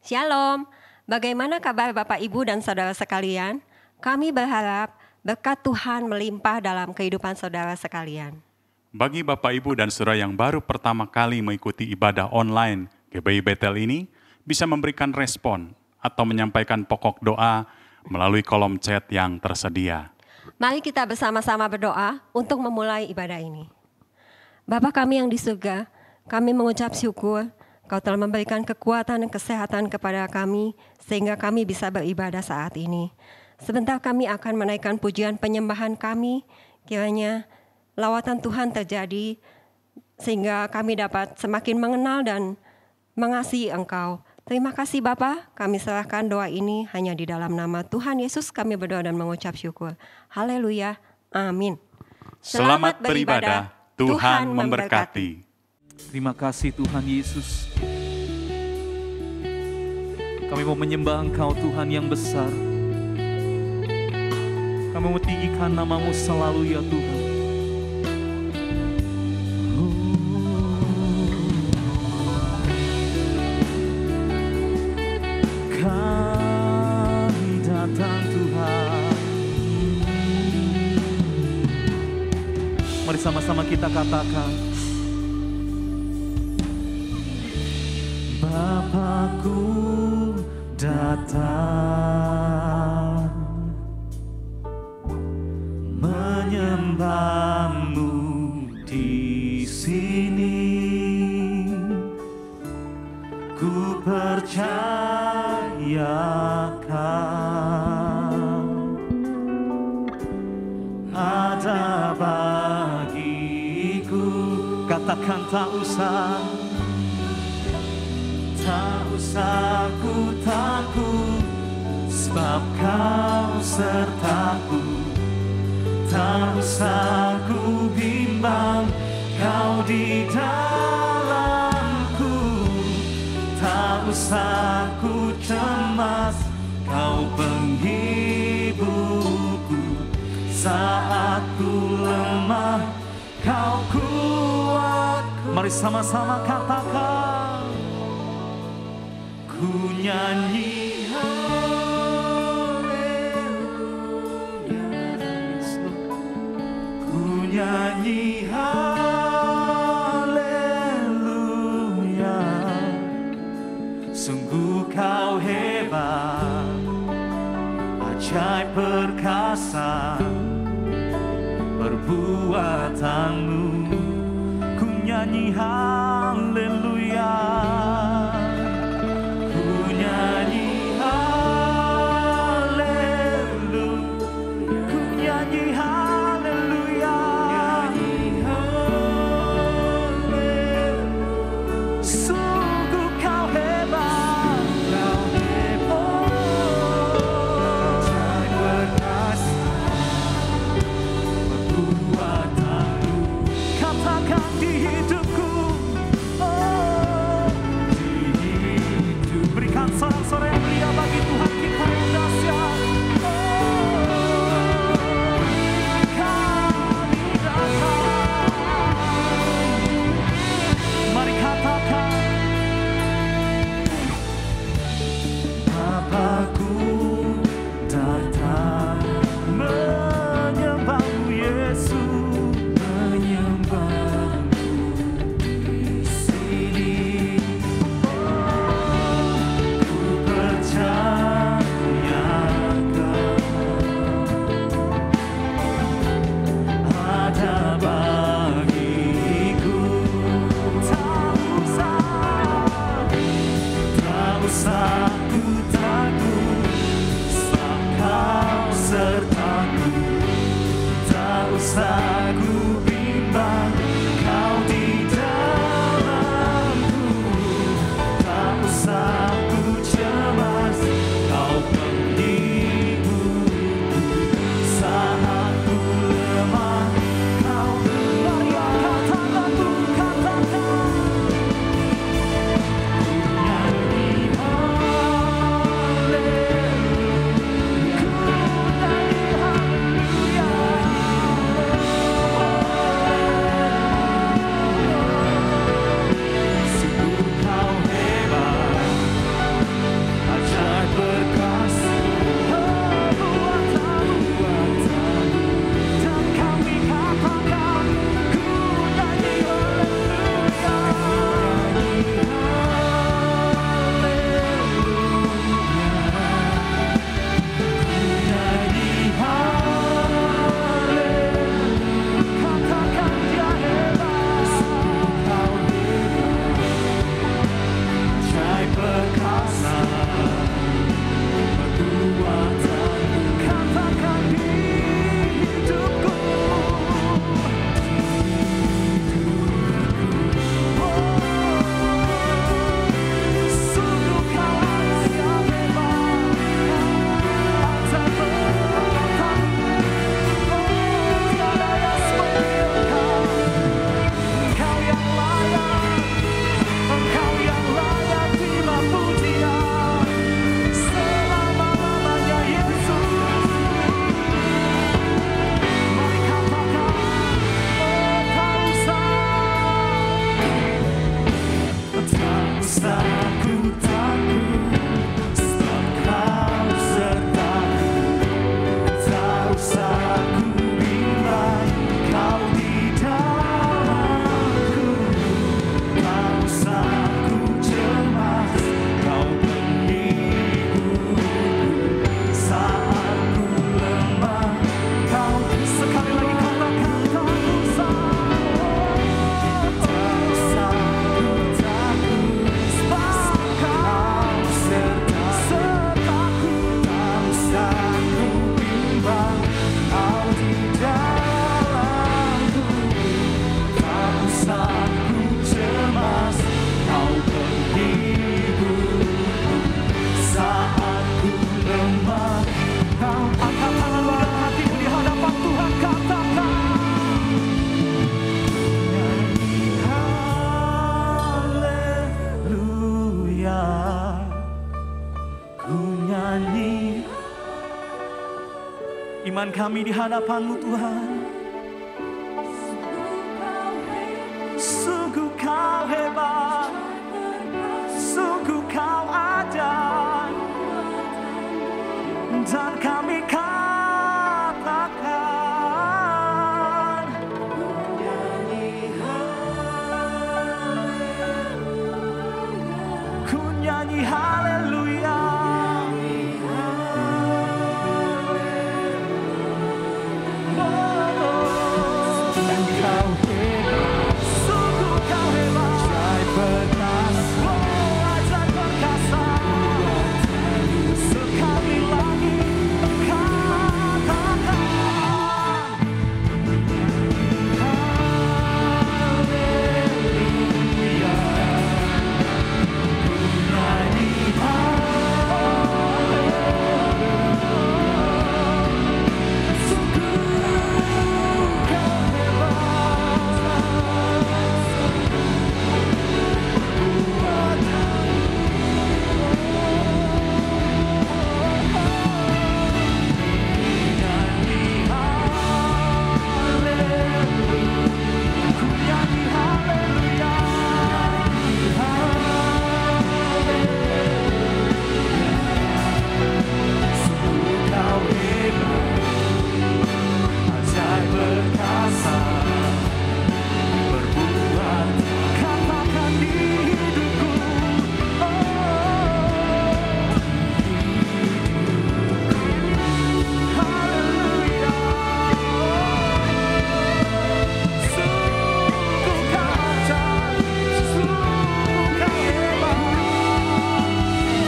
Shalom, bagaimana kabar Bapak Ibu dan Saudara sekalian? Kami berharap berkat Tuhan melimpah dalam kehidupan saudara sekalian. Bagi Bapak Ibu dan Saudara yang baru pertama kali mengikuti ibadah online GBI Betel ini, bisa memberikan respon atau menyampaikan pokok doa melalui kolom chat yang tersedia. Mari kita bersama-sama berdoa untuk memulai ibadah ini. Bapa kami yang di surga, kami mengucap syukur Kau telah memberikan kekuatan dan kesehatan kepada kami sehingga kami bisa beribadah saat ini. Sebentar kami akan menaikkan pujian penyembahan kami, kiranya lawatan Tuhan terjadi sehingga kami dapat semakin mengenal dan mengasihi Engkau. Terima kasih Bapa, kami serahkan doa ini hanya di dalam nama Tuhan Yesus kami berdoa dan mengucap syukur. Haleluya, amin. Selamat beribadah, Tuhan memberkati. Terima kasih Tuhan Yesus. Kami mau menyembah Engkau Tuhan yang besar. Kami mau tinggikan nama-Mu selalu ya Tuhan. Kami datang Tuhan. Mari sama-sama kita katakan. Bapakku datang menyembah-Mu di sini. Ku percayakan ada bagiku. Katakan tak usah ku takut, sebab Kau sertaku. Tak usah ku bimbang, Kau di dalamku. Tak usah ku cemas, Kau penghiburku. Saat ku lemah, Kau kuatku. Mari sama-sama katakan. Ku nyanyi haleluya, ku nyanyi haleluya. Sungguh Kau hebat, ajaib perkasa perbuatan-Mu. Ku nyanyi haleluya. Katakan di hidupku. nyanyi. Iman kami di hadapan-Mu Tuhan. Sungguh Kau hebat, sungguh Kau ajaib, dan kami katakan ku nyanyi haleluya. Dan Kau hebat, sungguh Kau hebat, ajaib perkasa, ajaib perkasa. Sekali lagi katakan haleluya. Nyanyi sungguh Kau ajaib perkasa, berbuat katakan di hidupku, haleluya. Sungguh Kau ajaib, sungguh Kau hebat,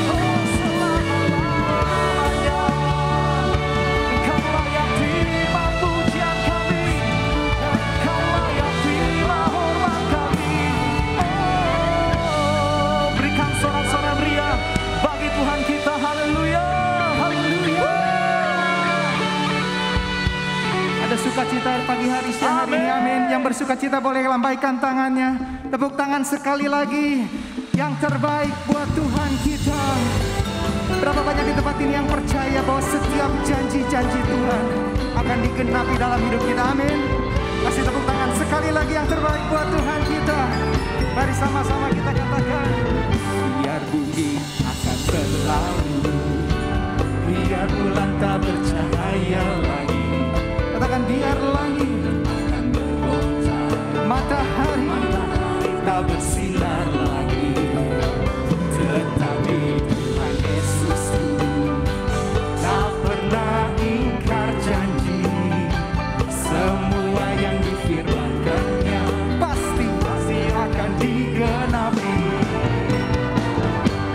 oh selama-lamanya. Kau layak terima pujian kami, Kau layak terima hormat kami. Oh, berikan sorak-sorai meriah bagi Tuhan kita, haleluya, haleluya. Ada sukacita pagi hari siang hari ini, amin. Yang bersukacita boleh lambaikan tangannya. Tepuk tangan sekali lagi. Yang terbaik buat Tuhan kita. Berapa banyak di tempat ini yang percaya bahwa setiap janji-janji Tuhan akan digenapi dalam hidup kita, amin. Kasih tepuk tangan sekali lagi yang terbaik buat Tuhan kita. Mari sama-sama kita katakan. Biar bumi akan berlalu, biar bulan tak bercahaya lagi, Katakan biar langit, akan bergoncang, matahari, tak bersinar lagi, tetapi Tuhan Yesusku tak pernah ingkar janji. Semua yang difirmankannya pasti akan digenapi.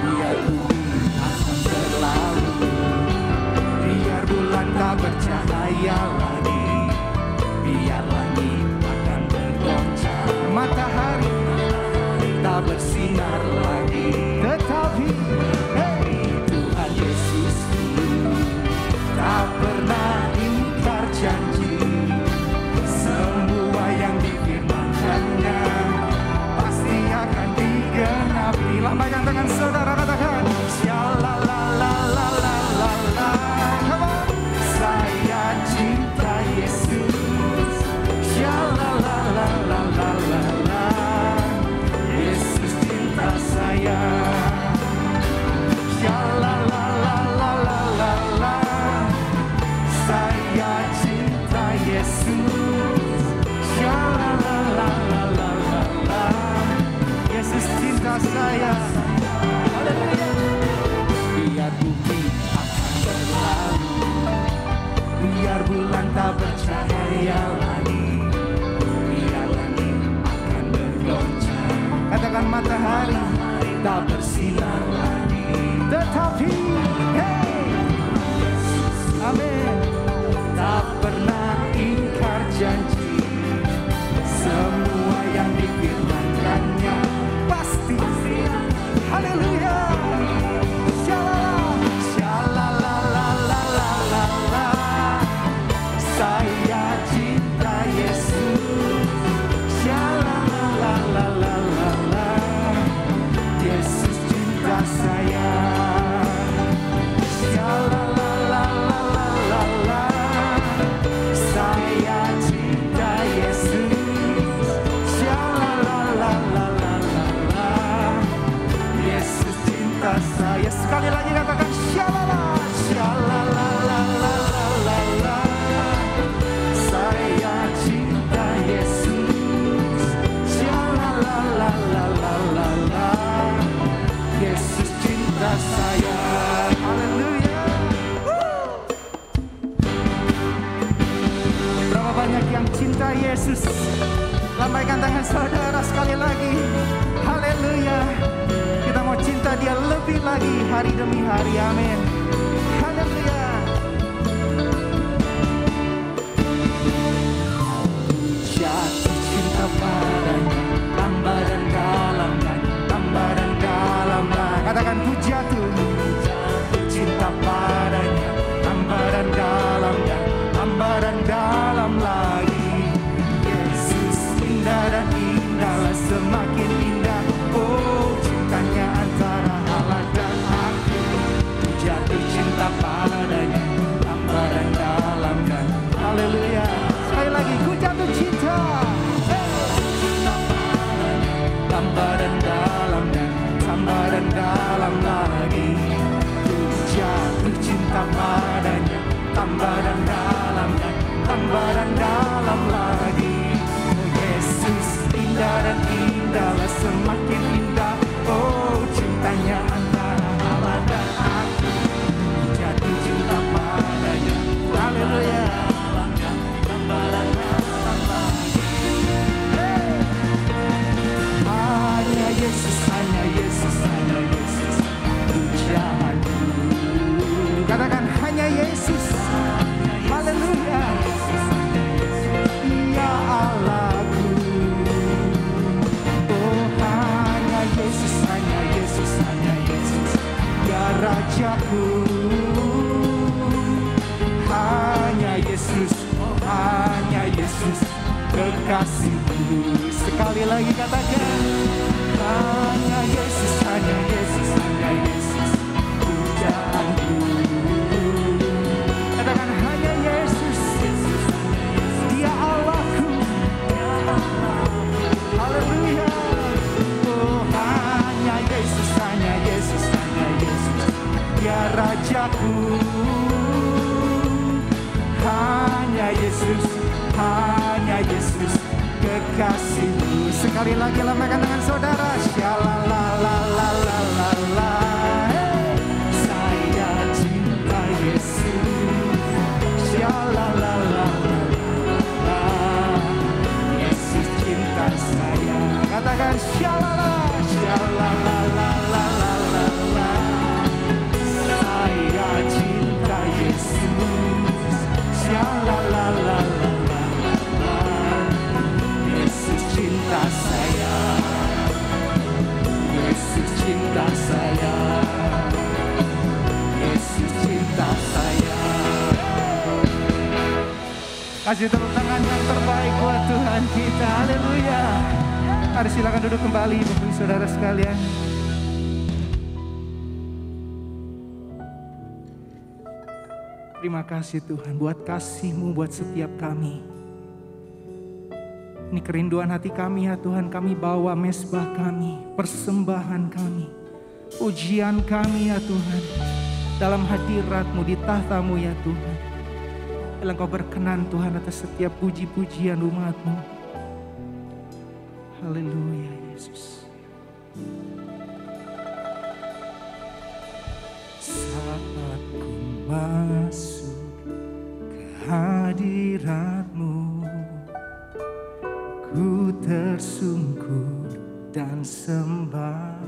Biar bumi akan berlalu, biar bulan tak bercahaya lagi, biar langit akan bergoncang, matahari, tak bersinar lagi, tetapi Tuhan Yesusku tak pernah ingkar janji. Semua yang difirmankannya pasti akan digenapi. lambaikan tangan saudara, katakan. Shalalalalala, saya cinta Yesus. Shalalalalala, Yesus cinta saya. Shalalalalala, saya cinta Yesus. Shalalalalala, Yesus cinta saya. Biar bumi akan berlalu, biar bulan tak bercahaya lagi, biar langit akan bergoncang, Katakan matahari, tak bersinar lagi, tetapi amin, tak pernah ingkar janji. Semua yang difirmankannya pasti. haleluya. Shalalalalala, saya cinta Yesus. Lambaikan tangan saudara sekali lagi. Haleluya. Kita mau cinta Dia lebih lagi hari demi hari. Amin. Haleluya. Jatuh cinta padanya, tambah dan dalam lagi, tambah dan dalam lagi. Katakan ku jatuh cinta padanya, tambah dan dalam lagi, tambah dan dalam lagi. Yesus indah dan indah, semakin indah. Oh, cintanya antara Allah dan aku. Ku jatuh cinta padanya, tambah dan dalam dan haleluya. Sekali lagi, ku jatuh cinta. Tambah dan dalam dan tambah dan dalam lagi. Ku jatuh cinta padanya, tambah dan dalam dan tambah dan dalam lagi. Oh Yesus indah dan indah, semakin indah. Oh cintanya antara Allah dan aku. Ku jatuh cinta padanya. Haleluya. Hanya Yesus, hanya Yesus, hanya Yesus. Pujian. Katakan hanya Yesus. Haleluya. Ya Allahku. Oh hanya Yesus, hanya Yesus, hanya Yesus. Ya Rajaku. Hanya Yesus, hanya Yesus. Kekasihku. Sekali lagi katakan hanya Yesus, hanya Yesus, hanya Yesus. Pujaanku. Katakan hanya Yesus, Dia Allahku. Haleluya. Oh hanya Yesus, hanya Yesus, hanya Yesus. Dia Rajaku. Hanya Yesus, hanya Yesus. Kekasihmu. Sekali lagi lambaikan tangan saudara. Shalalalalala. Saya cinta Yesus. Shalalalala. Yesus cinta saya. Katakan shalala. Shalalalalala. Saya cinta Yesus. Shalalalala. Cinta saya, Yesus cinta saya, Yesus cinta saya. Kasih tepuk tangan yang terbaik buat Tuhan kita. Haleluya. Mari silakan duduk kembali Bapak Ibu Saudara sekalian. Terima kasih Tuhan buat kasih-Mu buat setiap kami. Ini kerinduan hati kami ya Tuhan, kami bawa mesbah kami, persembahan kami, pujian kami ya Tuhan, dalam hadirat-Mu, di tahta-Mu ya Tuhan. Bila Engkau berkenan Tuhan atas setiap puji-pujian umat-Mu. Haleluya Yesus. Saat ku masuk ke hadirat-Mu, ku tersungkur dan sembah,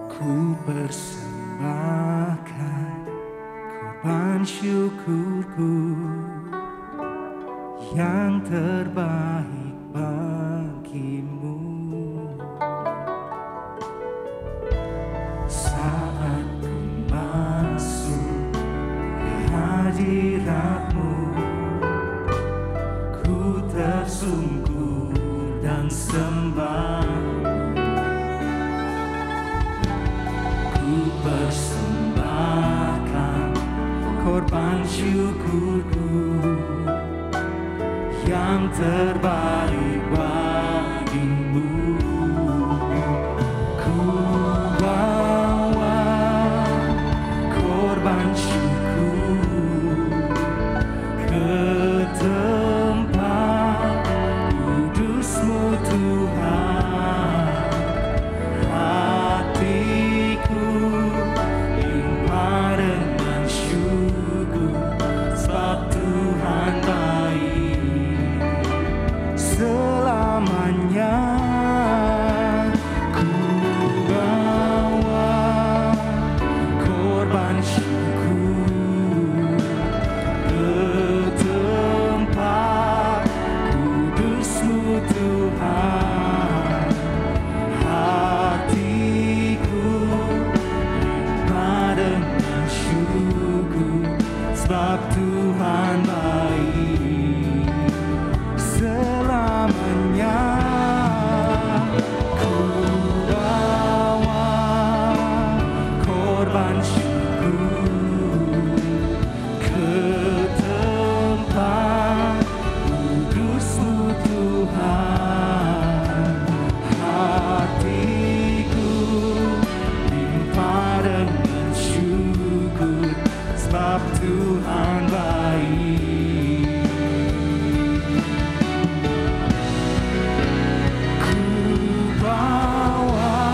ku persembahkan korban syukurku yang terbaik bagi-Mu. Saat ku masuk ke hadirat-Mu, tersungkur dan sembah, ku persembahkan korban syukurku yang terbaik bagi-Mu. Ku bawa korban syukur ke Tuhan, hatiku limpah dengan syukur sebab Tuhan korban syukur ke tempat kudus-Mu Tuhan. Hatiku limpah dengan syukur, sebab Tuhan baik. Ku bawa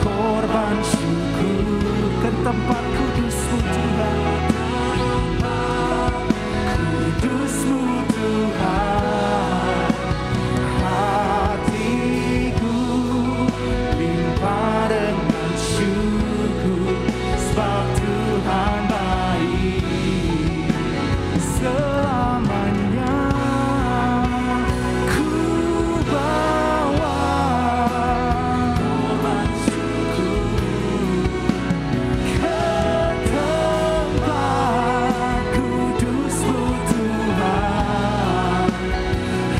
korban syukur ke tempat kudus-Mu Tuhan. Kudus-Mu Tuhan. Hatiku limpah dengan syukur, sebab Tuhan baik. Selamanya ku bawa korban syukur ke tempat kudus-Mu Tuhan.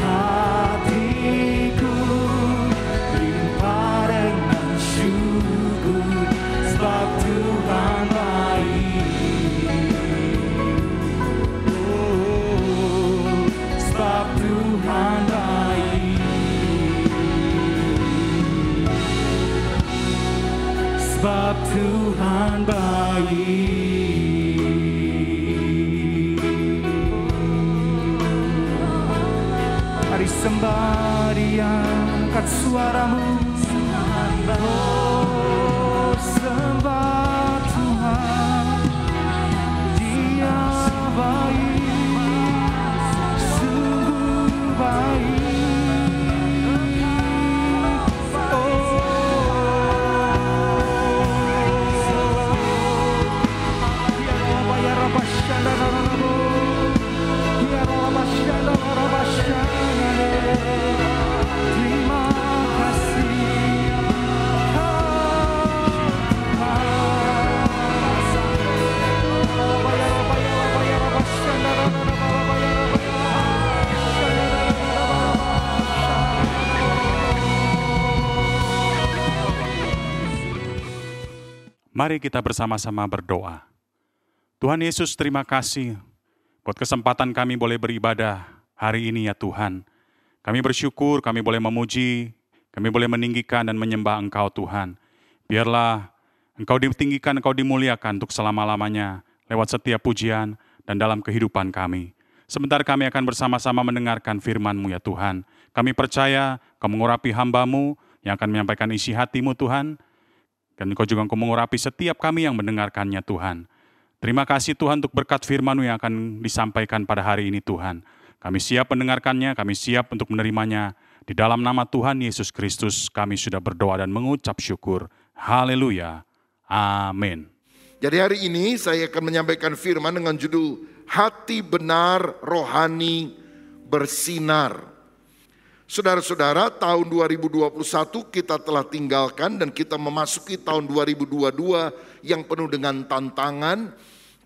Hatiku limpah dengan syukur, sebab Tuhan baik. Oh, sebab Tuhan baik. Sebab Tuhan baik. Mari sembah Dia, angkat suaramu. Oh, sembah Tuhan. Dia baik, sungguh baik. Terima kasih Mari kita bersama-sama berdoa. Tuhan Yesus, terima kasih buat kesempatan kami boleh beribadah hari ini ya Tuhan. Kami bersyukur, kami boleh memuji, kami boleh meninggikan dan menyembah Engkau Tuhan. Biarlah Engkau ditinggikan, Engkau dimuliakan untuk selama-lamanya lewat setiap pujian dan dalam kehidupan kami. Sebentar kami akan bersama-sama mendengarkan firman-Mu ya Tuhan. Kami percaya Kau mengurapi hamba-Mu yang akan menyampaikan isi hati-Mu Tuhan. Dan Engkau juga mengurapi setiap kami yang mendengarkannya Tuhan. Terima kasih Tuhan untuk berkat firman-Mu yang akan disampaikan pada hari ini Tuhan. Kami siap mendengarkannya, kami siap untuk menerimanya. Di dalam nama Tuhan Yesus Kristus kami sudah berdoa dan mengucap syukur. Haleluya. Amin. Jadi hari ini saya akan menyampaikan firman dengan judul Hati Benar Rohani Bersinar. Saudara-saudara, tahun 2021 kita telah tinggalkan dan kita memasuki tahun 2022 yang penuh dengan tantangan.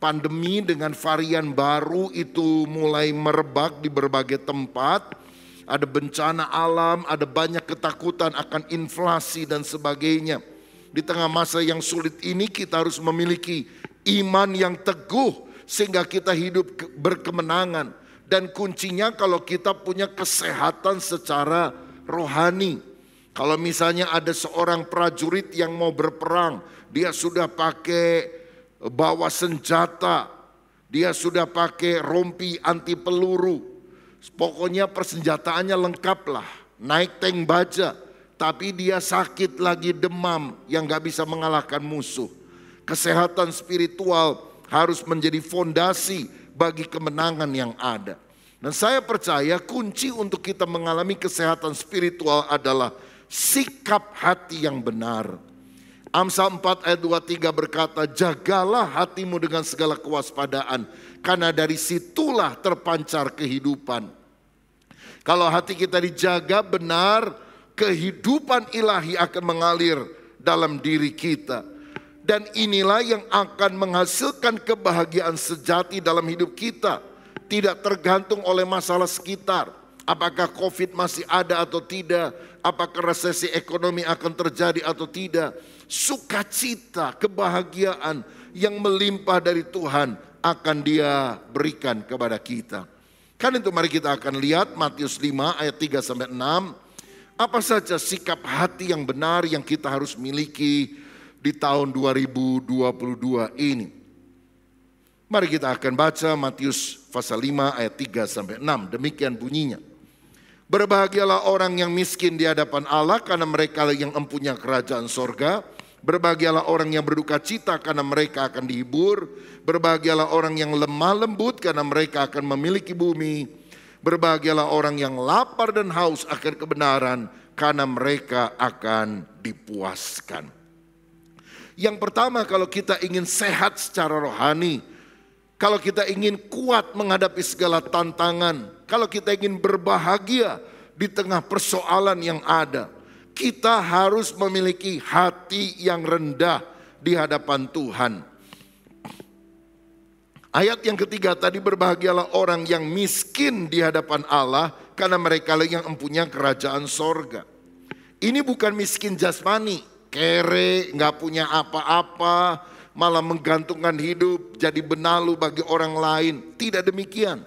Pandemi dengan varian baru itu mulai merebak di berbagai tempat. Ada bencana alam, ada banyak ketakutan akan inflasi dan sebagainya. Di tengah masa yang sulit ini kita harus memiliki iman yang teguh sehingga kita hidup berkemenangan. Dan kuncinya kalau kita punya kesehatan secara rohani. Kalau misalnya ada seorang prajurit yang mau berperang, dia sudah pakai bawa senjata, dia sudah pakai rompi anti peluru. Pokoknya persenjataannya lengkap lah, naik tank baja. Tapi dia sakit lagi demam yang gak bisa mengalahkan musuh. Kesehatan spiritual harus menjadi fondasi bagi kemenangan yang ada. Dan saya percaya kunci untuk kita mengalami kesehatan spiritual adalah sikap hati yang benar. Amsal 4 ayat 23 berkata, jagalah hatimu dengan segala kewaspadaan, karena dari situlah terpancar kehidupan. Kalau hati kita dijaga benar, kehidupan ilahi akan mengalir dalam diri kita. Dan inilah yang akan menghasilkan kebahagiaan sejati dalam hidup kita. Tidak tergantung oleh masalah sekitar. Apakah COVID masih ada atau tidak? Apakah resesi ekonomi akan terjadi atau tidak? Sukacita, kebahagiaan yang melimpah dari Tuhan akan Dia berikan kepada kita. Kan itu mari kita akan lihat Matius 5 ayat 3-6. Apa saja sikap hati yang benar yang kita harus miliki di tahun 2022 ini. Mari kita akan baca Matius pasal 5 ayat 3-6. Demikian bunyinya. Berbahagialah orang yang miskin di hadapan Allah karena mereka yang empunya kerajaan sorga. Berbahagialah orang yang berduka cita karena mereka akan dihibur. Berbahagialah orang yang lemah lembut karena mereka akan memiliki bumi. Berbahagialah orang yang lapar dan haus akan kebenaran karena mereka akan dipuaskan. Yang pertama, kalau kita ingin sehat secara rohani, kalau kita ingin kuat menghadapi segala tantangan, kalau kita ingin berbahagia di tengah persoalan yang ada, kita harus memiliki hati yang rendah di hadapan Tuhan. Ayat yang ketiga tadi, berbahagialah orang yang miskin di hadapan Allah karena mereka yang empunya kerajaan sorga. Ini bukan miskin jasmani, kere, gak punya apa-apa, malah menggantungkan hidup jadi benalu bagi orang lain. Tidak demikian.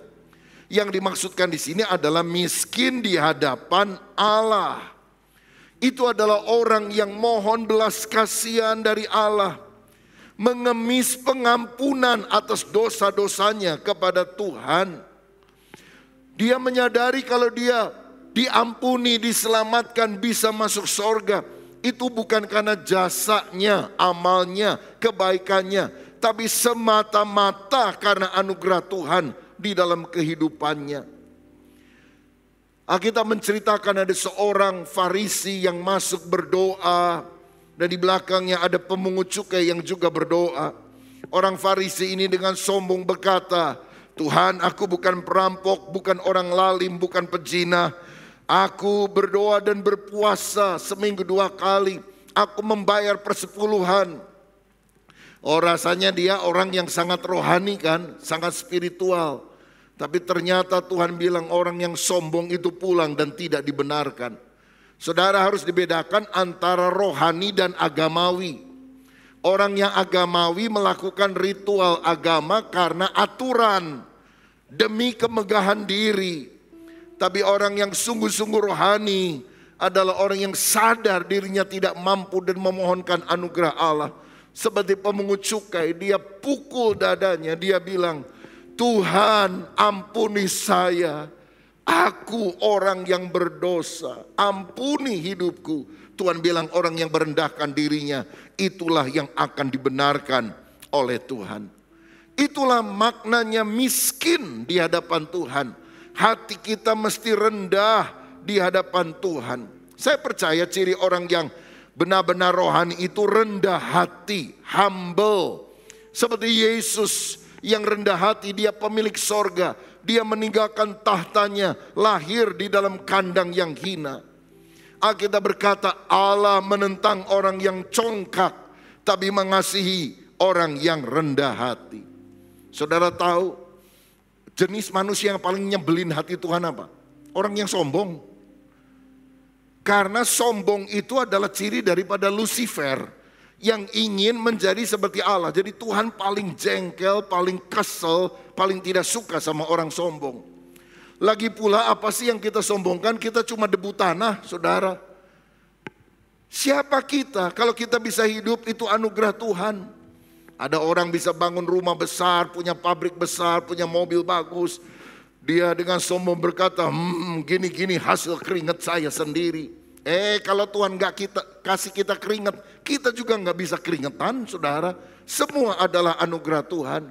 Yang dimaksudkan di sini adalah miskin di hadapan Allah. Itu adalah orang yang mohon belas kasihan dari Allah, mengemis pengampunan atas dosa-dosanya kepada Tuhan. Dia menyadari kalau dia diampuni, diselamatkan, bisa masuk surga. Itu bukan karena jasanya, amalnya, kebaikannya, tapi semata-mata karena anugerah Tuhan di dalam kehidupannya. Alkitab menceritakan ada seorang Farisi yang masuk berdoa, dan di belakangnya ada pemungut cukai yang juga berdoa. Orang Farisi ini dengan sombong berkata, Tuhan, aku bukan perampok, bukan orang lalim, bukan pezina. Aku berdoa dan berpuasa seminggu 2 kali. Aku membayar persepuluhan. Oh, rasanya dia orang yang sangat rohani kan, sangat spiritual. Tapi ternyata Tuhan bilang orang yang sombong itu pulang dan tidak dibenarkan. Saudara, harus dibedakan antara rohani dan agamawi. Orang yang agamawi melakukan ritual agama karena aturan, demi kemegahan diri. Tapi orang yang sungguh-sungguh rohani adalah orang yang sadar dirinya tidak mampu dan memohonkan anugerah Allah. Seperti pemungut cukai, dia pukul dadanya, dia bilang, Tuhan, ampuni saya. Aku orang yang berdosa, ampuni hidupku. Tuhan bilang orang yang merendahkan dirinya, itulah yang akan dibenarkan oleh Tuhan. Itulah maknanya miskin di hadapan Tuhan. Hati kita mesti rendah di hadapan Tuhan. Saya percaya ciri orang yang benar-benar rohani itu rendah hati, humble. Seperti Yesus yang rendah hati, dia pemilik sorga. Dia meninggalkan tahtanya, lahir di dalam kandang yang hina. Alkitab berkata Allah menentang orang yang congkak, tapi mengasihi orang yang rendah hati. Saudara tahu jenis manusia yang paling nyebelin hati Tuhan apa? Orang yang sombong. Karena sombong itu adalah ciri daripada Lucifer yang ingin menjadi seperti Allah. Jadi Tuhan paling jengkel, paling kesel, paling tidak suka sama orang sombong. Lagi pula apa sih yang kita sombongkan? Kita cuma debu tanah, saudara. Siapa kita? Kalau kita bisa hidup itu anugerah Tuhan. Ada orang bisa bangun rumah besar, punya pabrik besar, punya mobil bagus. Dia dengan sombong berkata, gini-gini hasil keringat saya sendiri. Kalau Tuhan gak kasih kita keringat, kita juga gak bisa keringetan, saudara. Semua adalah anugerah Tuhan.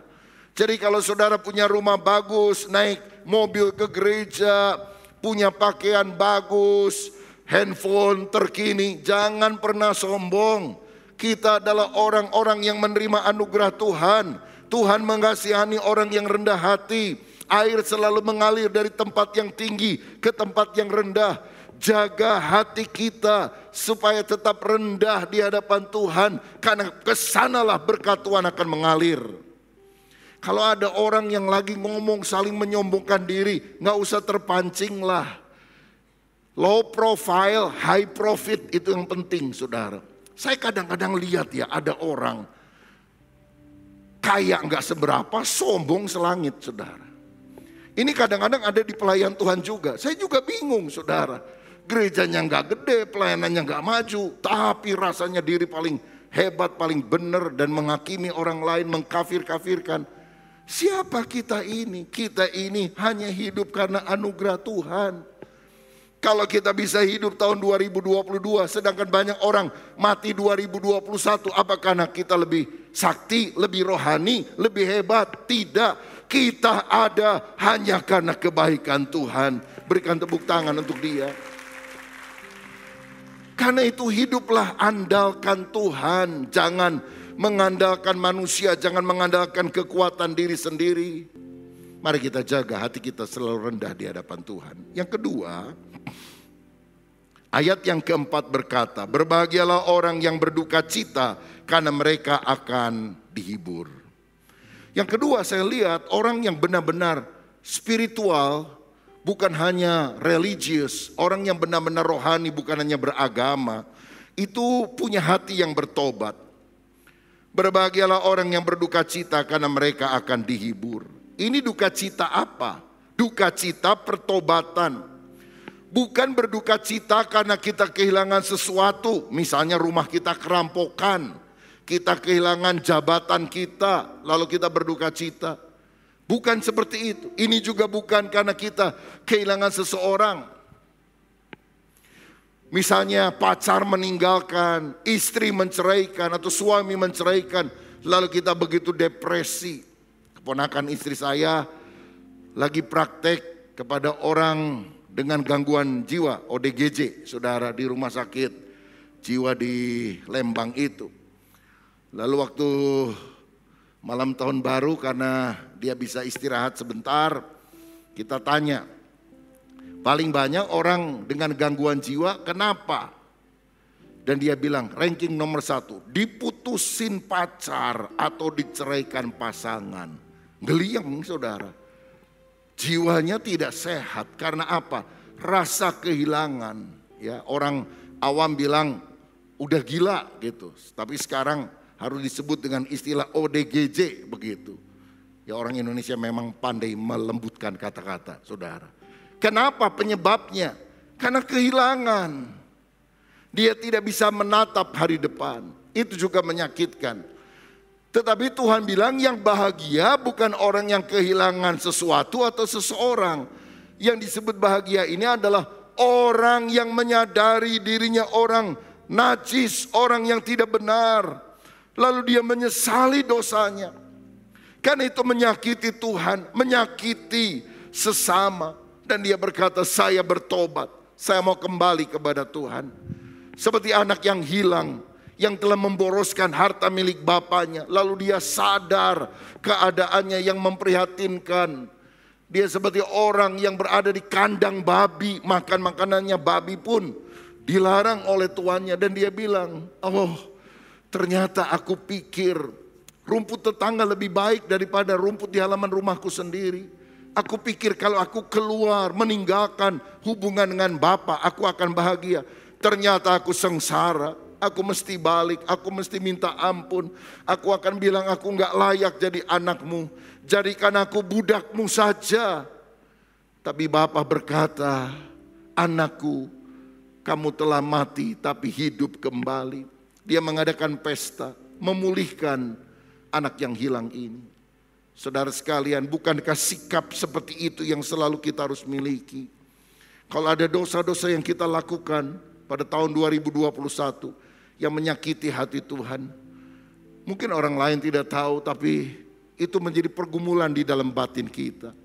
Jadi kalau saudara punya rumah bagus, naik mobil ke gereja, punya pakaian bagus, handphone terkini, jangan pernah sombong. Kita adalah orang-orang yang menerima anugerah Tuhan. Tuhan mengasihani orang yang rendah hati. Air selalu mengalir dari tempat yang tinggi ke tempat yang rendah. Jaga hati kita supaya tetap rendah di hadapan Tuhan. Karena kesanalah berkat Tuhan akan mengalir. Kalau ada orang yang lagi ngomong saling menyombongkan diri, nggak usah terpancing lah. Low profile, high profit itu yang penting, saudara. Saya kadang-kadang lihat ya, ada orang kaya nggak seberapa, sombong selangit, saudara. Ini kadang-kadang ada di pelayan Tuhan juga. Saya juga bingung, saudara. Gerejanya nggak gede, pelayanannya nggak maju, tapi rasanya diri paling hebat, paling benar, dan menghakimi orang lain, mengkafir-kafirkan. Siapa kita ini? Kita ini hanya hidup karena anugerah Tuhan. Kalau kita bisa hidup tahun 2022, sedangkan banyak orang mati 2021, apa karena kita lebih sakti, lebih rohani, lebih hebat? Tidak, kita ada hanya karena kebaikan Tuhan. Berikan tepuk tangan untuk dia. Karena itu hiduplah andalkan Tuhan, jangan mengandalkan manusia, jangan mengandalkan kekuatan diri sendiri. Mari kita jaga hati kita selalu rendah di hadapan Tuhan. Yang kedua, ayat yang keempat berkata, berbahagialah orang yang berduka cita karena mereka akan dihibur. Yang kedua saya lihat orang yang benar-benar spiritual, bukan hanya religius, orang yang benar-benar rohani, bukan hanya beragama, itu punya hati yang bertobat. Berbahagialah orang yang berduka cita karena mereka akan dihibur. Ini duka cita apa? Duka cita pertobatan. Bukan berduka cita karena kita kehilangan sesuatu. Misalnya rumah kita kerampokan, kita kehilangan jabatan kita, lalu kita berduka cita. Bukan seperti itu. Ini juga bukan karena kita kehilangan seseorang. Misalnya pacar meninggalkan, istri menceraikan, atau suami menceraikan, lalu kita begitu depresi. Keponakan istri saya lagi praktek kepada orang dengan gangguan jiwa, ODGJ, saudara, di rumah sakit jiwa di Lembang itu. Lalu waktu malam tahun baru, karena dia bisa istirahat sebentar, kita tanya, paling banyak orang dengan gangguan jiwa kenapa? Dan dia bilang ranking nomor 1, diputusin pacar atau diceraikan pasangan. Geliang, saudara. Jiwanya tidak sehat karena apa? Rasa kehilangan. Ya, orang awam bilang udah gila gitu. Tapi sekarang harus disebut dengan istilah ODGJ begitu. Ya, orang Indonesia memang pandai melembutkan kata-kata, saudara. Kenapa penyebabnya? Karena kehilangan. Dia tidak bisa menatap hari depan. Itu juga menyakitkan. Tetapi Tuhan bilang yang bahagia bukan orang yang kehilangan sesuatu atau seseorang. Yang disebut bahagia ini adalah orang yang menyadari dirinya orang najis, orang yang tidak benar. Lalu dia menyesali dosanya. Karena itu menyakiti Tuhan, menyakiti sesama. Dan dia berkata, saya bertobat, saya mau kembali kepada Tuhan. Seperti anak yang hilang, yang telah memboroskan harta milik bapaknya. Lalu dia sadar keadaannya yang memprihatinkan. Dia seperti orang yang berada di kandang babi, makan makanannya babi pun dilarang oleh tuannya. Dan dia bilang, oh ternyata aku pikir rumput tetangga lebih baik daripada rumput di halaman rumahku sendiri. Aku pikir kalau aku keluar meninggalkan hubungan dengan Bapa, aku akan bahagia. Ternyata aku sengsara, aku mesti balik, aku mesti minta ampun. Aku akan bilang aku gak layak jadi anakmu, jadikan aku budakmu saja. Tapi Bapa berkata, anakku, kamu telah mati tapi hidup kembali. Dia mengadakan pesta, memulihkan anak yang hilang ini. Saudara sekalian, bukankah sikap seperti itu yang selalu kita harus miliki? Kalau ada dosa-dosa yang kita lakukan pada tahun 2021 yang menyakiti hati Tuhan, mungkin orang lain tidak tahu, tapi itu menjadi pergumulan di dalam batin kita.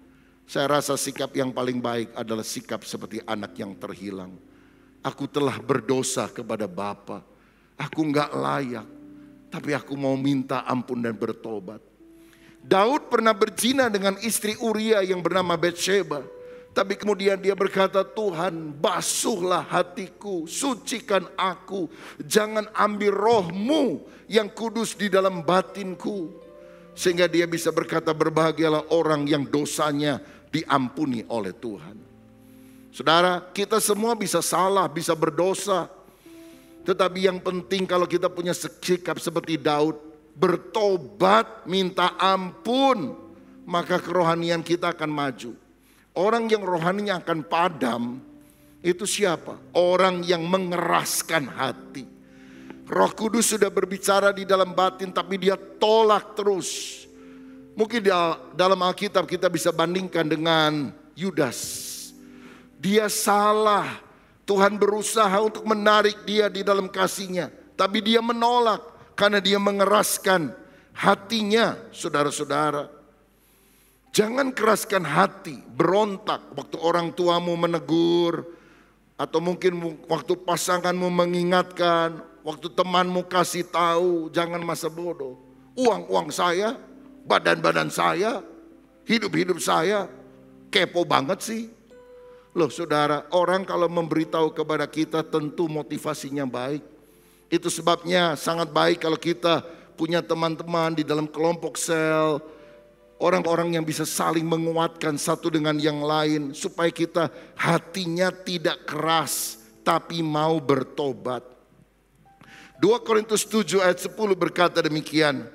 Saya rasa sikap yang paling baik adalah sikap seperti anak yang terhilang. Aku telah berdosa kepada Bapa, aku enggak layak, tapi aku mau minta ampun dan bertobat. Daud pernah berzina dengan istri Uria yang bernama Betsheba. Tapi kemudian dia berkata, Tuhan basuhlah hatiku, sucikan aku. Jangan ambil rohmu yang kudus di dalam batinku. Sehingga dia bisa berkata, berbahagialah orang yang dosanya diampuni oleh Tuhan. Saudara, kita semua bisa salah, bisa berdosa. Tetapi yang penting kalau kita punya sikap seperti Daud, bertobat, minta ampun, maka kerohanian kita akan maju. Orang yang rohaninya akan padam, itu siapa? Orang yang mengeraskan hati. Roh Kudus sudah berbicara di dalam batin, tapi dia tolak terus. Mungkin dalam Alkitab kita bisa bandingkan dengan Yudas. Dia salah. Tuhan berusaha untuk menarik dia di dalam kasih-Nya, tapi dia menolak karena dia mengeraskan hatinya. Saudara-saudara, jangan keraskan hati, berontak waktu orang tuamu menegur, atau mungkin waktu pasanganmu mengingatkan, waktu temanmu kasih tahu. Jangan masa bodoh. Uang-uang saya, badan-badan saya, hidup-hidup saya, kepo banget sih. Loh saudara, orang kalau memberitahu kepada kita tentu motivasinya baik. Itu sebabnya sangat baik kalau kita punya teman-teman di dalam kelompok sel, orang-orang yang bisa saling menguatkan satu dengan yang lain, supaya kita hatinya tidak keras tapi mau bertobat. 2 Korintus 7 ayat 10 berkata demikian.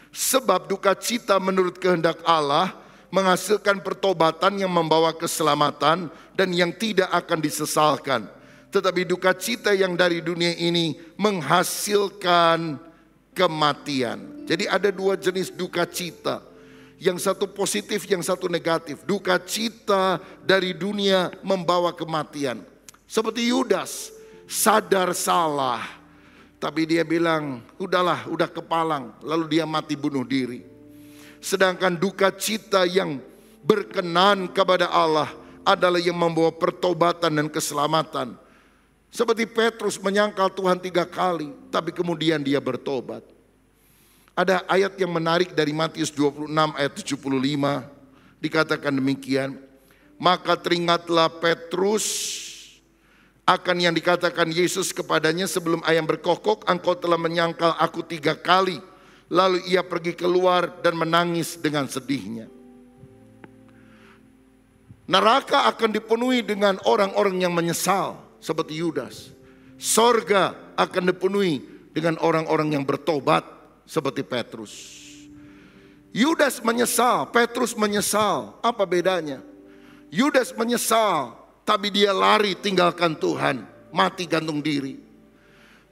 Sebab duka cita menurut kehendak Allah menghasilkan pertobatan yang membawa keselamatan dan yang tidak akan disesalkan. Tetapi duka cita yang dari dunia ini menghasilkan kematian. Jadi ada dua jenis duka cita. Yang satu positif, yang satu negatif. Duka cita dari dunia membawa kematian. Seperti Yudas, sadar salah. Tapi dia bilang, udahlah, udah kepalang. Lalu dia mati bunuh diri. Sedangkan duka cita yang berkenan kepada Allah adalah yang membawa pertobatan dan keselamatan. Seperti Petrus menyangkal Tuhan 3 kali, tapi kemudian dia bertobat. Ada ayat yang menarik dari Matius 26 ayat 75. Dikatakan demikian. Maka teringatlah Petrus akan yang dikatakan Yesus kepadanya sebelum ayam berkokok, engkau telah menyangkal aku 3 kali. Lalu ia pergi keluar dan menangis dengan sedihnya. Neraka akan dipenuhi dengan orang-orang yang menyesal seperti Yudas. Sorga akan dipenuhi dengan orang-orang yang bertobat seperti Petrus. Yudas menyesal, Petrus menyesal. Apa bedanya? Yudas menyesal, tapi dia lari tinggalkan Tuhan, mati gantung diri.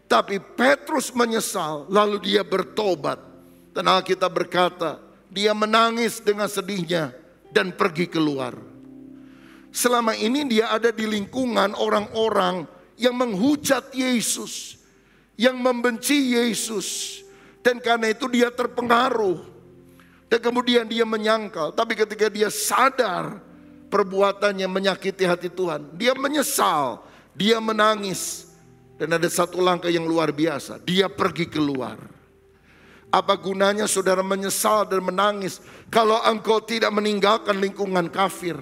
Tapi Petrus menyesal, lalu dia bertobat. Dan Alkitab berkata, dia menangis dengan sedihnya dan pergi keluar. Selama ini dia ada di lingkungan orang-orang yang menghujat Yesus, yang membenci Yesus. Dan karena itu dia terpengaruh. Dan kemudian dia menyangkal. Tapi ketika dia sadar perbuatannya menyakiti hati Tuhan, dia menyesal, dia menangis. Dan ada satu langkah yang luar biasa, dia pergi keluar. Apa gunanya saudara menyesal dan menangis kalau engkau tidak meninggalkan lingkungan kafir?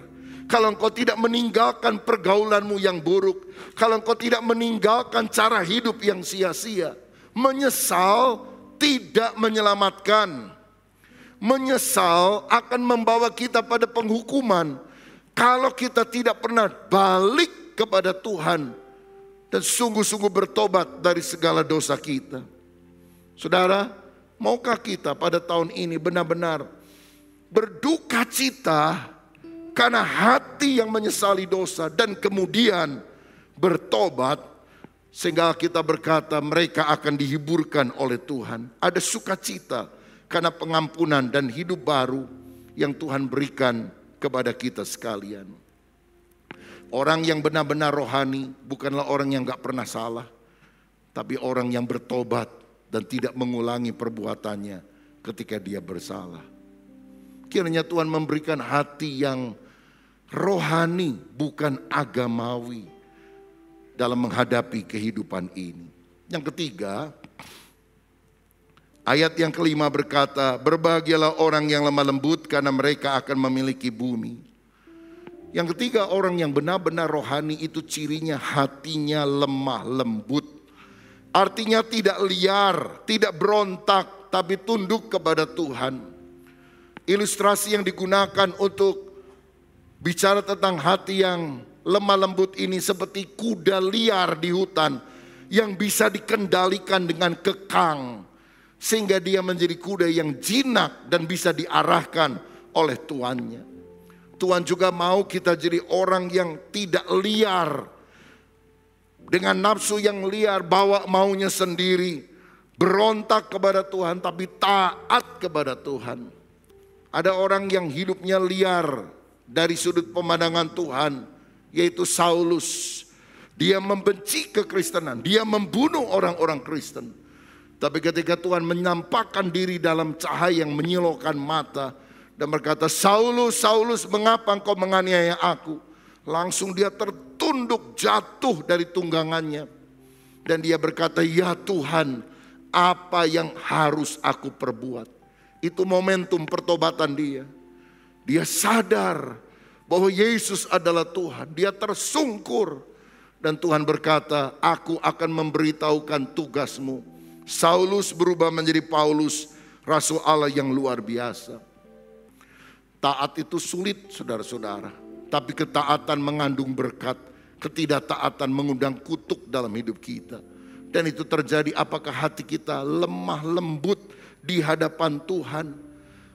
Kalau engkau tidak meninggalkan pergaulanmu yang buruk, kalau engkau tidak meninggalkan cara hidup yang sia-sia. Menyesal tidak menyelamatkan. Menyesal akan membawa kita pada penghukuman. Kalau kita tidak pernah balik kepada Tuhan dan sungguh-sungguh bertobat dari segala dosa kita. Saudara, maukah kita pada tahun ini benar-benar berduka cita karena hati yang menyesali dosa dan kemudian bertobat, sehingga kita berkata mereka akan dihiburkan oleh Tuhan. Ada sukacita karena pengampunan dan hidup baru yang Tuhan berikan kepada kita sekalian. Orang yang benar-benar rohani bukanlah orang yang gak pernah salah, tapi orang yang bertobat dan tidak mengulangi perbuatannya ketika dia bersalah. Kiranya Tuhan memberikan hati yang rohani, bukan agamawi, dalam menghadapi kehidupan ini. Yang ketiga, ayat yang kelima berkata, berbahagialah orang yang lemah lembut karena mereka akan memiliki bumi. Yang ketiga, orang yang benar-benar rohani itu cirinya hatinya lemah lembut. Artinya tidak liar, tidak berontak, tapi tunduk kepada Tuhan. Ilustrasi yang digunakan untuk bicara tentang hati yang lemah lembut ini seperti kuda liar di hutan yang bisa dikendalikan dengan kekang, sehingga dia menjadi kuda yang jinak dan bisa diarahkan oleh tuannya. Tuhan juga mau kita jadi orang yang tidak liar, dengan nafsu yang liar, bawa maunya sendiri, berontak kepada Tuhan tapi taat kepada Tuhan. Ada orang yang hidupnya liar dari sudut pemandangan Tuhan, yaitu Saulus. Dia membenci kekristenan, dia membunuh orang-orang Kristen. Tapi ketika Tuhan menampakkan diri dalam cahaya yang menyilaukan mata dan berkata, Saulus, Saulus, mengapa engkau menganiaya aku? Langsung dia tertunduk jatuh dari tunggangannya. Dan dia berkata, ya Tuhan, apa yang harus aku perbuat? Itu momentum pertobatan dia. Dia sadar bahwa Yesus adalah Tuhan. Dia tersungkur. Dan Tuhan berkata, aku akan memberitahukan tugasmu. Saulus berubah menjadi Paulus, Rasul Allah yang luar biasa. Taat itu sulit, saudara-saudara. Tapi ketaatan mengandung berkat. Ketidaktaatan mengundang kutuk dalam hidup kita. Dan itu terjadi apakah hati kita lemah lembut di hadapan Tuhan.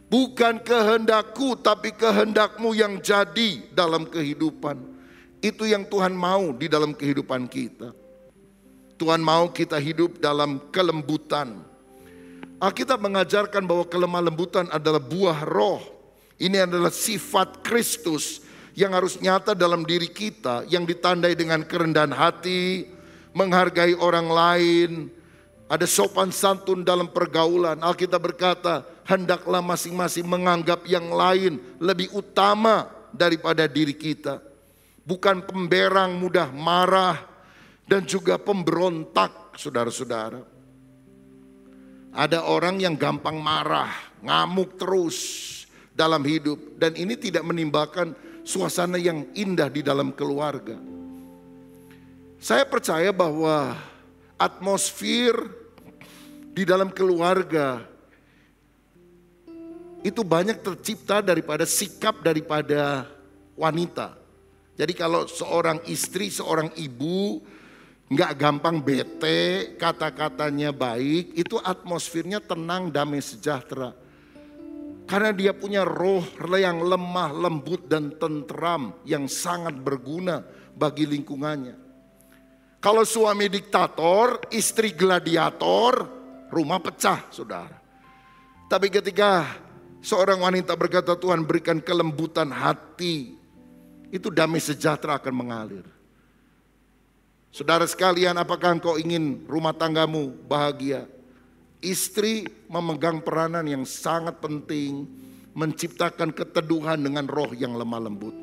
Bukan kehendakku, tapi kehendakmu yang jadi dalam kehidupan. Itu yang Tuhan mau di dalam kehidupan kita. Tuhan mau kita hidup dalam kelembutan. Alkitab mengajarkan bahwa kelemah lembutan adalah buah roh. Ini adalah sifat Kristus yang harus nyata dalam diri kita, yang ditandai dengan kerendahan hati, menghargai orang lain, ada sopan santun dalam pergaulan. Alkitab berkata, hendaklah masing-masing menganggap yang lain lebih utama daripada diri kita. Bukan pemberang, mudah marah, dan juga pemberontak, saudara-saudara. Ada orang yang gampang marah, ngamuk terus dalam hidup. Dan ini tidak menimbulkan suasana yang indah di dalam keluarga. Saya percaya bahwa atmosfer di dalam keluarga itu banyak tercipta daripada sikap daripada wanita. Jadi kalau seorang istri, seorang ibu gak gampang bete, kata-katanya baik, itu atmosfernya tenang, damai, sejahtera. Karena dia punya roh yang lemah, lembut, dan tentram yang sangat berguna bagi lingkungannya. Kalau suami diktator, istri gladiator, rumah pecah, saudara. Tapi ketika seorang wanita berkata, Tuhan berikan kelembutan hati, itu damai sejahtera akan mengalir. Saudara sekalian, apakah engkau ingin rumah tanggamu bahagia? Istri memegang peranan yang sangat penting, menciptakan keteduhan dengan roh yang lemah lembut.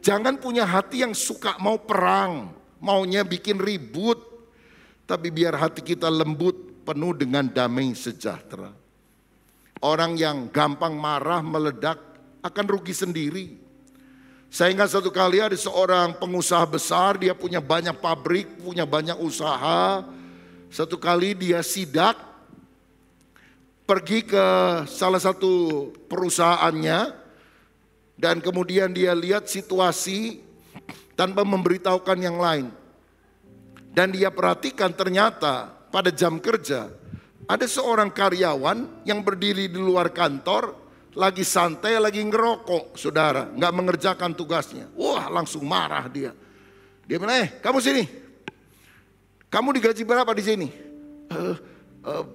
Jangan punya hati yang suka mau perang, maunya bikin ribut. Tapi biar hati kita lembut, penuh dengan damai sejahtera. Orang yang gampang marah, meledak, akan rugi sendiri. Saya ingat satu kali ada seorang pengusaha besar, dia punya banyak pabrik, punya banyak usaha. Satu kali dia sidak, pergi ke salah satu perusahaannya, dan kemudian dia lihat situasi tanpa memberitahukan yang lain. Dan dia perhatikan ternyata pada jam kerja, ada seorang karyawan yang berdiri di luar kantor, lagi santai, lagi ngerokok, saudara, nggak mengerjakan tugasnya. Wah, langsung marah dia. Dia bilang, kamu sini. Kamu digaji berapa di sini?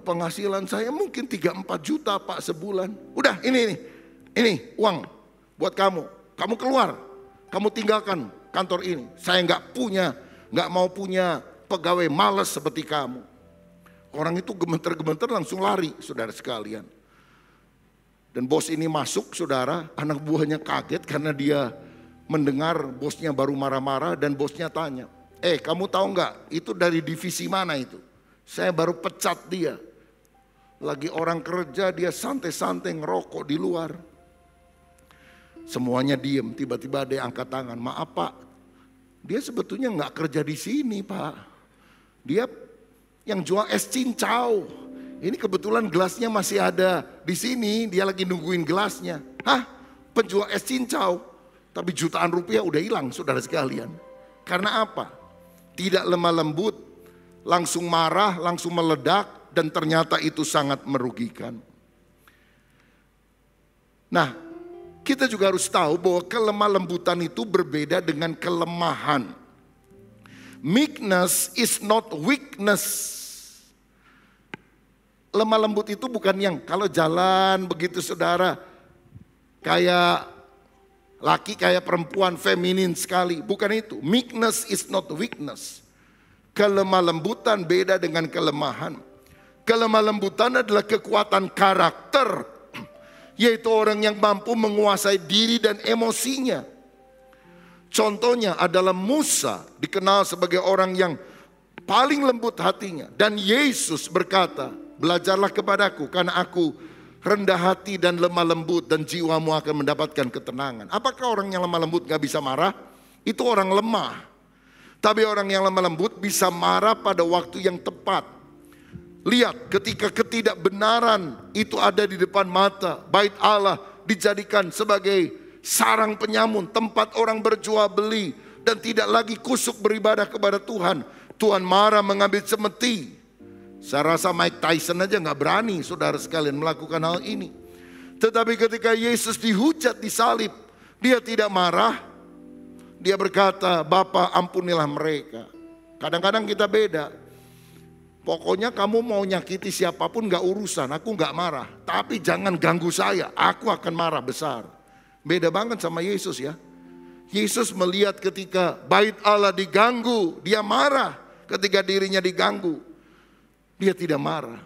Penghasilan saya mungkin 3-4 juta Pak sebulan. Udah, ini uang buat kamu. Kamu keluar, kamu tinggalkan kantor ini. Saya nggak mau punya pegawai malas seperti kamu. Orang itu gemeter-gemeter langsung lari, saudara sekalian. Dan bos ini masuk, saudara, anak buahnya kaget karena dia mendengar bosnya baru marah-marah, dan bosnya tanya, kamu tahu nggak itu dari divisi mana itu? Saya baru pecat dia. Lagi orang kerja, dia santai-santai ngerokok di luar. Semuanya diem, tiba-tiba ada yang angkat tangan, maaf Pak, dia sebetulnya nggak kerja di sini Pak. Dia yang jual es cincau. ini kebetulan gelasnya masih ada di sini, dia lagi nungguin gelasnya. Hah? Penjual es cincau, tapi jutaan rupiah udah hilang saudara sekalian. Karena apa? Tidak lemah lembut, langsung marah, langsung meledak, dan ternyata itu sangat merugikan. Nah, kita juga harus tahu bahwa kelemah lembutan itu berbeda dengan kelemahan. Meekness is not weakness. Lemah lembut itu bukan yang kalau jalan begitu saudara, kayak laki kayak perempuan, feminin sekali. Bukan itu. Meekness is not weakness. Kelemah lembutan beda dengan kelemahan. Kelemah lembutan adalah kekuatan karakter, yaitu orang yang mampu menguasai diri dan emosinya. Contohnya adalah Musa, dikenal sebagai orang yang paling lembut hatinya. Dan Yesus berkata, belajarlah kepadaku karena aku rendah hati dan lemah lembut, dan jiwamu akan mendapatkan ketenangan. Apakah orang yang lemah lembut gak bisa marah? Itu orang lemah. Tapi orang yang lemah lembut bisa marah pada waktu yang tepat. Lihat, ketika ketidakbenaran itu ada di depan mata, bait Allah dijadikan sebagai sarang penyamun, tempat orang berjual beli, dan tidak lagi kusuk beribadah kepada Tuhan. Tuhan marah mengambil cemeti. Saya rasa Mike Tyson aja gak berani saudara sekalian melakukan hal ini. Tetapi ketika Yesus dihujat di salib, dia tidak marah. Dia berkata, Bapa ampunilah mereka. Kadang-kadang kita beda. Pokoknya kamu mau nyakiti siapapun gak urusan, aku gak marah. Tapi jangan ganggu saya, aku akan marah besar. Beda banget sama Yesus ya. Yesus melihat ketika bait Allah diganggu, dia marah. Ketika dirinya diganggu, dia tidak marah.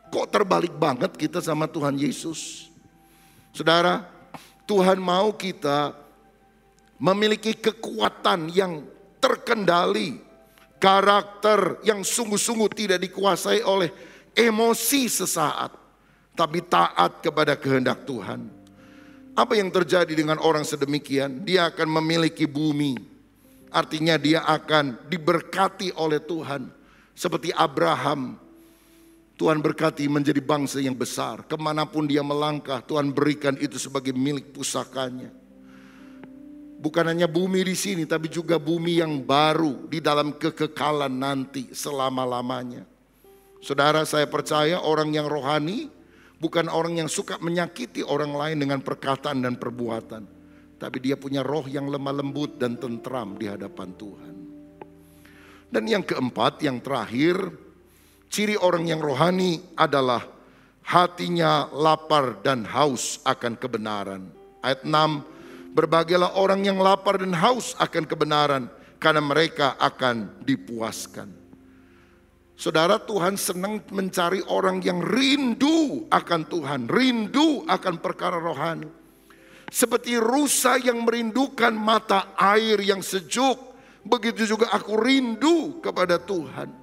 Kok terbalik banget kita sama Tuhan Yesus? Saudara, Tuhan mau kita memiliki kekuatan yang terkendali, karakter yang sungguh-sungguh tidak dikuasai oleh emosi sesaat, tapi taat kepada kehendak Tuhan. Apa yang terjadi dengan orang sedemikian? Dia akan memiliki bumi. Artinya dia akan diberkati oleh Tuhan. Seperti Abraham, Tuhan berkati menjadi bangsa yang besar. Kemanapun dia melangkah, Tuhan berikan itu sebagai milik pusakanya. Bukan hanya bumi di sini, tapi juga bumi yang baru di dalam kekekalan nanti selama-lamanya. Saudara, saya percaya orang yang rohani bukan orang yang suka menyakiti orang lain dengan perkataan dan perbuatan. Tapi dia punya roh yang lemah lembut dan tentram di hadapan Tuhan. Dan yang keempat, yang terakhir, ciri orang yang rohani adalah hatinya lapar dan haus akan kebenaran. Ayat 6, berbahagialah orang yang lapar dan haus akan kebenaran, karena mereka akan dipuaskan. Saudara, Tuhan senang mencari orang yang rindu akan Tuhan, rindu akan perkara rohani. Seperti rusa yang merindukan mata air yang sejuk, begitu juga aku rindu kepada Tuhan.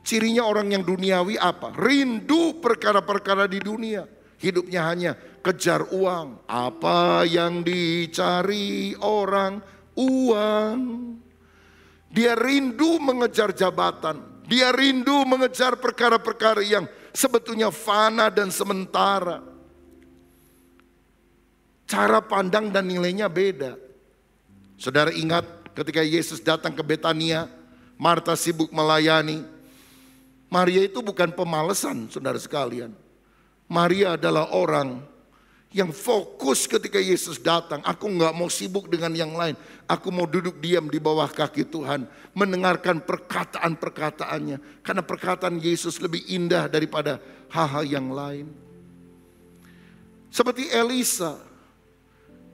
Cirinya orang yang duniawi apa? Rindu perkara-perkara di dunia. Hidupnya hanya kejar uang. Apa yang dicari orang? Uang. Dia rindu mengejar jabatan. Dia rindu mengejar perkara-perkara yang sebetulnya fana dan sementara. Cara pandang dan nilainya beda. Saudara ingat ketika Yesus datang ke Betania, Marta sibuk melayani. Maria itu bukan pemalesan, saudara sekalian. Maria adalah orang yang fokus ketika Yesus datang. Aku gak mau sibuk dengan yang lain. Aku mau duduk diam di bawah kaki Tuhan, mendengarkan perkataan-perkataannya. Karena perkataan Yesus lebih indah daripada hal-hal yang lain. Seperti Elisa.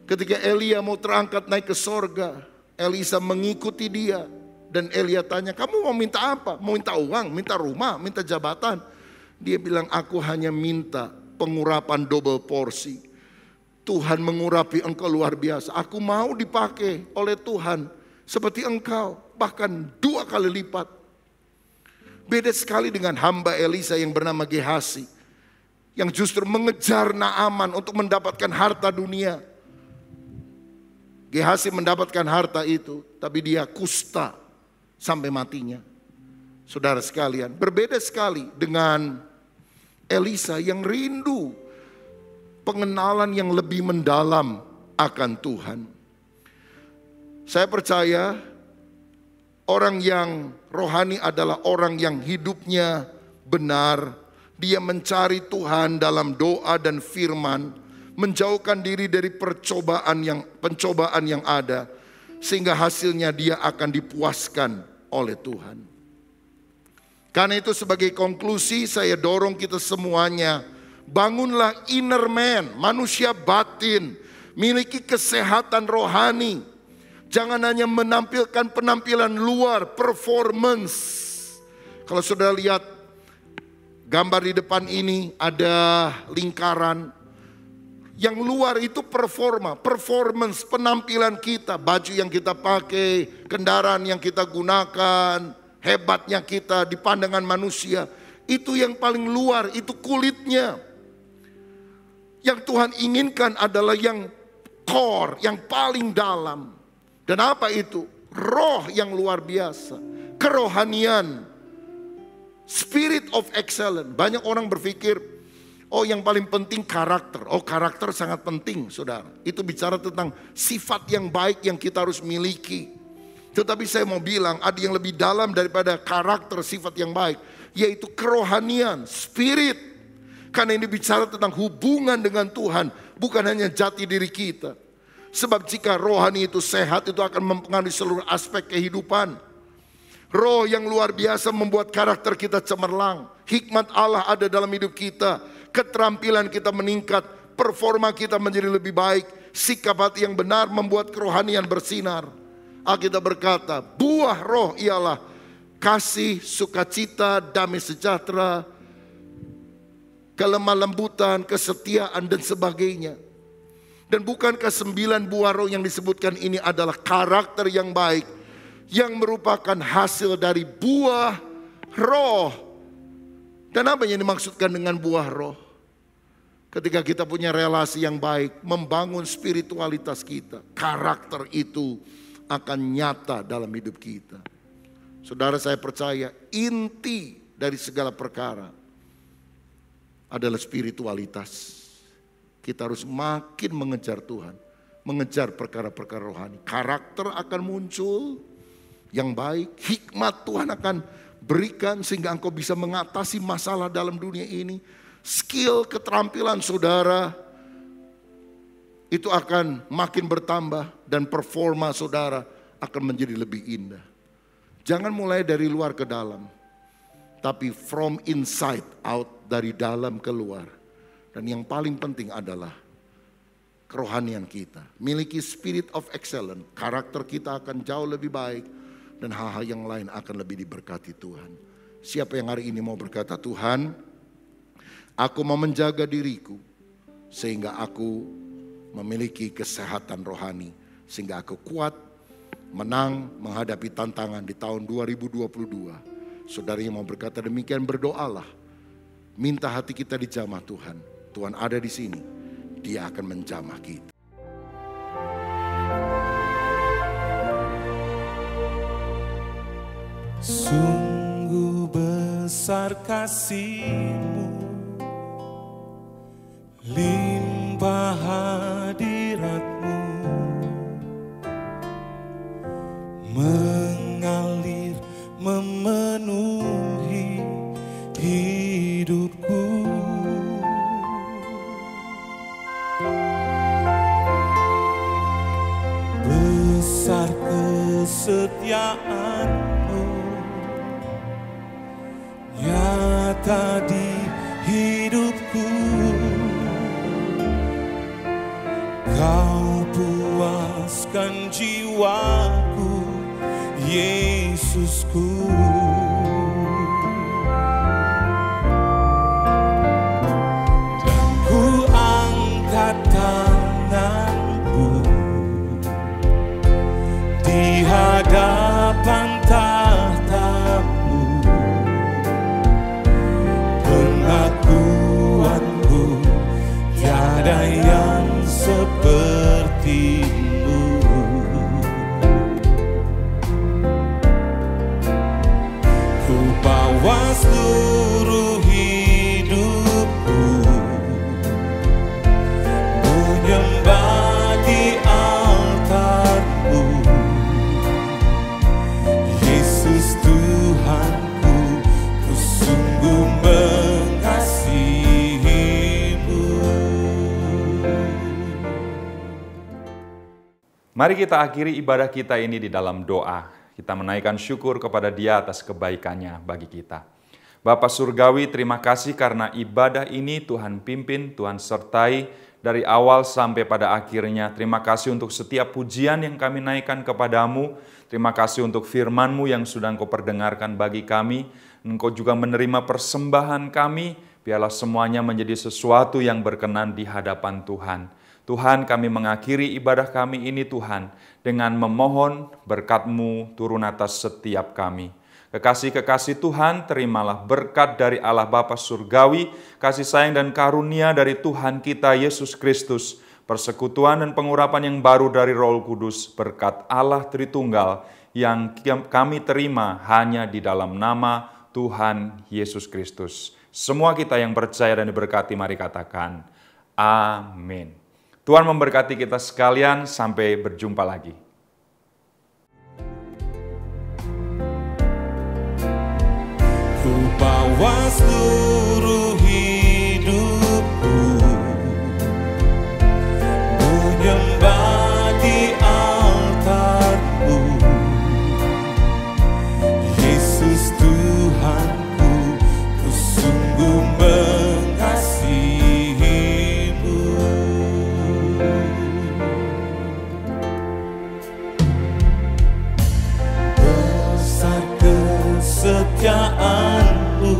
Ketika Elia mau terangkat naik ke sorga, Elisa mengikuti dia. Dan Elia tanya, kamu mau minta apa? Mau minta uang, minta rumah, minta jabatan? Dia bilang, aku hanya minta pengurapan double porsi. Tuhan mengurapi engkau luar biasa. Aku mau dipakai oleh Tuhan seperti engkau, bahkan 2 kali lipat. Beda sekali dengan hamba Elisa yang bernama Gehasi, yang justru mengejar Naaman untuk mendapatkan harta dunia. Gehasi mendapatkan harta itu, tapi dia kusta sampai matinya. Saudara sekalian, berbeda sekali dengan Elisa yang rindu pengenalan yang lebih mendalam akan Tuhan. Saya percaya orang yang rohani adalah orang yang hidupnya benar. Dia mencari Tuhan dalam doa dan firman, menjauhkan diri dari pencobaan yang ada, sehingga hasilnya dia akan dipuaskan oleh Tuhan. Karena itu sebagai konklusi saya dorong kita semuanya, bangunlah inner man, manusia batin, miliki kesehatan rohani. Jangan hanya menampilkan penampilan luar, performance. Kalau saudara lihat gambar di depan ini ada lingkaran. Yang luar itu performance, penampilan kita, baju yang kita pakai, kendaraan yang kita gunakan, hebatnya kita di pandangan manusia. Itu yang paling luar, itu kulitnya. Yang Tuhan inginkan adalah yang core, yang paling dalam. Dan apa itu? Roh yang luar biasa, kerohanian, spirit of excellence. Banyak orang berpikir, oh yang paling penting karakter. Oh karakter sangat penting saudara. Itu bicara tentang sifat yang baik yang kita harus miliki. Tetapi saya mau bilang ada yang lebih dalam daripada karakter sifat yang baik, yaitu kerohanian, spirit. Karena ini bicara tentang hubungan dengan Tuhan, bukan hanya jati diri kita. Sebab jika rohani itu sehat, itu akan mempengaruhi seluruh aspek kehidupan. Roh yang luar biasa membuat karakter kita cemerlang. Hikmat Allah ada dalam hidup kita. Keterampilan kita meningkat, performa kita menjadi lebih baik. Sikap hati yang benar membuat kerohanian bersinar. Alkitab berkata, buah roh ialah kasih, sukacita, damai sejahtera, kelemah lembutan, kesetiaan dan sebagainya. Dan bukankah 9 buah roh yang disebutkan ini adalah karakter yang baik, yang merupakan hasil dari buah roh. Dan apa yang dimaksudkan dengan buah roh? Ketika kita punya relasi yang baik, membangun spiritualitas kita, karakter itu akan nyata dalam hidup kita. Saudara, saya percaya inti dari segala perkara adalah spiritualitas. Kita harus makin mengejar Tuhan, mengejar perkara-perkara rohani. Karakter akan muncul yang baik, hikmat Tuhan akan berikan sehingga engkau bisa mengatasi masalah dalam dunia ini. Skill, keterampilan saudara itu akan makin bertambah dan performa saudara akan menjadi lebih indah. Jangan mulai dari luar ke dalam, tapi from inside out, dari dalam ke luar. Dan yang paling penting adalah kerohanian kita. Miliki spirit of excellence, karakter kita akan jauh lebih baik dan hal-hal yang lain akan lebih diberkati Tuhan. Siapa yang hari ini mau berkata, Tuhan, aku mau menjaga diriku sehingga aku memiliki kesehatan rohani, sehingga aku kuat menang menghadapi tantangan di tahun 2022. Saudara yang mau berkata demikian, berdoalah. Minta hati kita dijamah Tuhan. Tuhan ada di sini, Dia akan menjamah kita. Sungguh besar kasih-Mu, limpah hadirat-Mu, mengalir memenuhi hidupku. Besar kesetiaan-Mu, nyata di hidupku. Kau puaskan jiwaku, Yesusku. Dan ku angkat tanganku di hadapan tahta-Mu. Pengakuanku tiada yang seperti-Mu. Mari kita akhiri ibadah kita ini di dalam doa. Kita menaikkan syukur kepada Dia atas kebaikannya bagi kita. Bapa Surgawi, terima kasih karena ibadah ini Tuhan pimpin, Tuhan sertai dari awal sampai pada akhirnya. Terima kasih untuk setiap pujian yang kami naikkan kepadamu. Terima kasih untuk firman-Mu yang sudah Engkau perdengarkan bagi kami. Engkau juga menerima persembahan kami. Biarlah semuanya menjadi sesuatu yang berkenan di hadapan Tuhan. Tuhan, kami mengakhiri ibadah kami ini Tuhan, dengan memohon berkat-Mu turun atas setiap kami. Kekasih-kekasih Tuhan, terimalah berkat dari Allah Bapa Surgawi, kasih sayang dan karunia dari Tuhan kita Yesus Kristus, persekutuan dan pengurapan yang baru dari Roh Kudus, berkat Allah Tritunggal yang kami terima hanya di dalam nama Tuhan Yesus Kristus. Semua kita yang percaya dan diberkati, mari katakan, amin. Tuhan memberkati kita sekalian, sampai berjumpa lagi. Ku bawa seluruh hidupku, menyembah di altar-Mu. Yesus Tuhanku, ku sungguh mengasihi-Mu. Besar kesetiaan-Mu,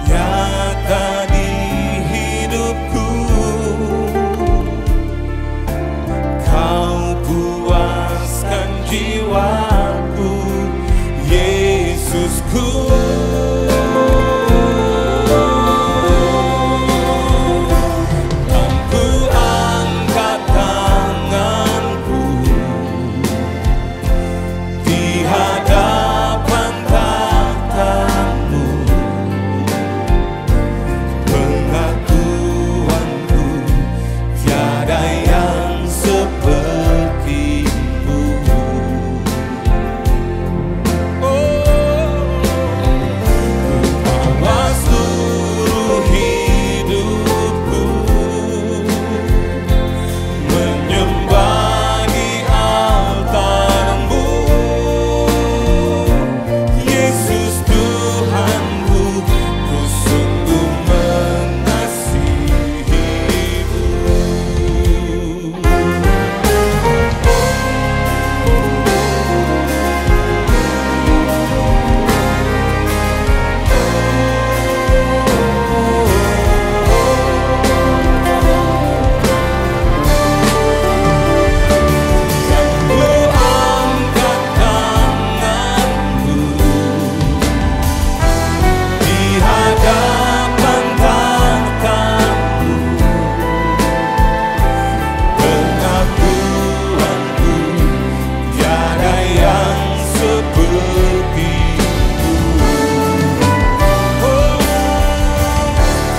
nyata di hidupku. Kau puaskan jiwaku, Yesusku. Aku angkat tanganku di hadapan tahta-Mu. Pengakuanku, tiada yang seperti-Mu. Ku bawa seluruh hidupku, menyembah di altar-Mu. Yesus Tuhanku, ku sungguh mengasihi-Mu. Ku angkat tanganku di hadapan tahta-Mu. Pengakuanku, tiada yang seperti-Mu.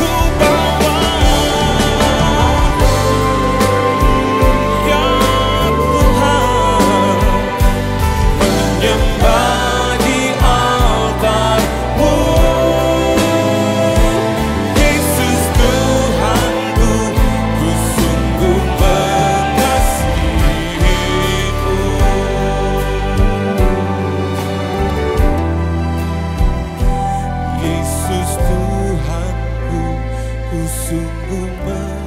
Ku bawa, ya Tuhan, menyembah di altar-Mu. Yesus Tuhanku, ku sungguh mengasihi-Mu. Yesus Tuhanku, ku sungguh mengasihi-Mu.